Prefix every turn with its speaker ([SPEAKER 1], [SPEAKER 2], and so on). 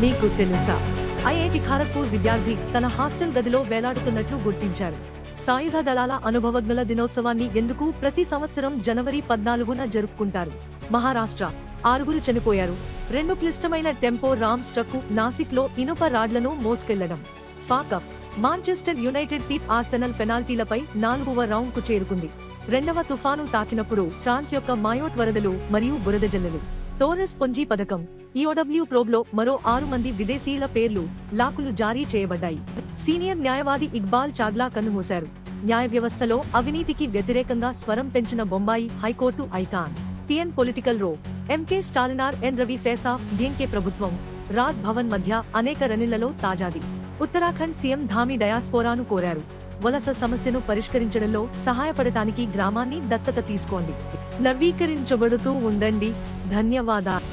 [SPEAKER 1] నీకు తెలుసా? ఐఐటి ఖరగ్పూర్ విద్యార్థి తన హాస్టల్ గదిలో వేలాడుతున్నట్లు గుర్తించారు. సాయుధ దళాల అనుభవజ్ఞుల దినోత్సవాన్ని ఎందుకు ప్రతి సంవత్సరం జనవరి 14న జరుపుకుంటారు? మహారాష్ట్ర 6 చనిపోయారు. 2 క్లిష్టమైన టెంపో రామ్స్ ట్రక్కు నాసిక్లో ఇనుప రాడ్లను మోసుకెళ్లడం. ఫాకప్ మాంచెస్టర్ యునైటెడ్ పీప్ ఆర్సెనల్ పెనాల్టీలపై 4వ రౌండ్కు చేరుకుంది. 2వ తుఫాను తాకినప్పుడు ఫ్రాన్స్ యొక్క మాయోట్ వరదలు మరియు బురద జల్లులు. టోరెస్ పొంజీ పథకం. ఈఓడబ్ల్యూ ప్రోబ్లో మరో 6 మంది విదేశీయుల పేర్లు, లాకులు జారీ చేయబడ్డాయి. సీనియర్ న్యాయవాది ఇక్బాల్ చాగ్లా కన్నుమూశారు. న్యాయ వ్యవస్థలో అవినీతికి వ్యతిరేకంగా స్వరం పెంచిన Bombay high court icon. TN political row. MK స్టాలినార్ N Ravi face off DMK ప్రభుత్వం రాజ్ భవన్ మధ్య అనేక రనిళ్లలో తాజాది. ఉత్తరాఖండ్ సీఎం ధామి డయాస్పోరాను కోరారు. వలస సమస్యను పరిష్కరించడంలో సహాయపడటానికి గ్రామాన్ని దత్తత తీసుకోండి. నవీకరించబడుతూ ఉండండి. ధన్యవాదాలు.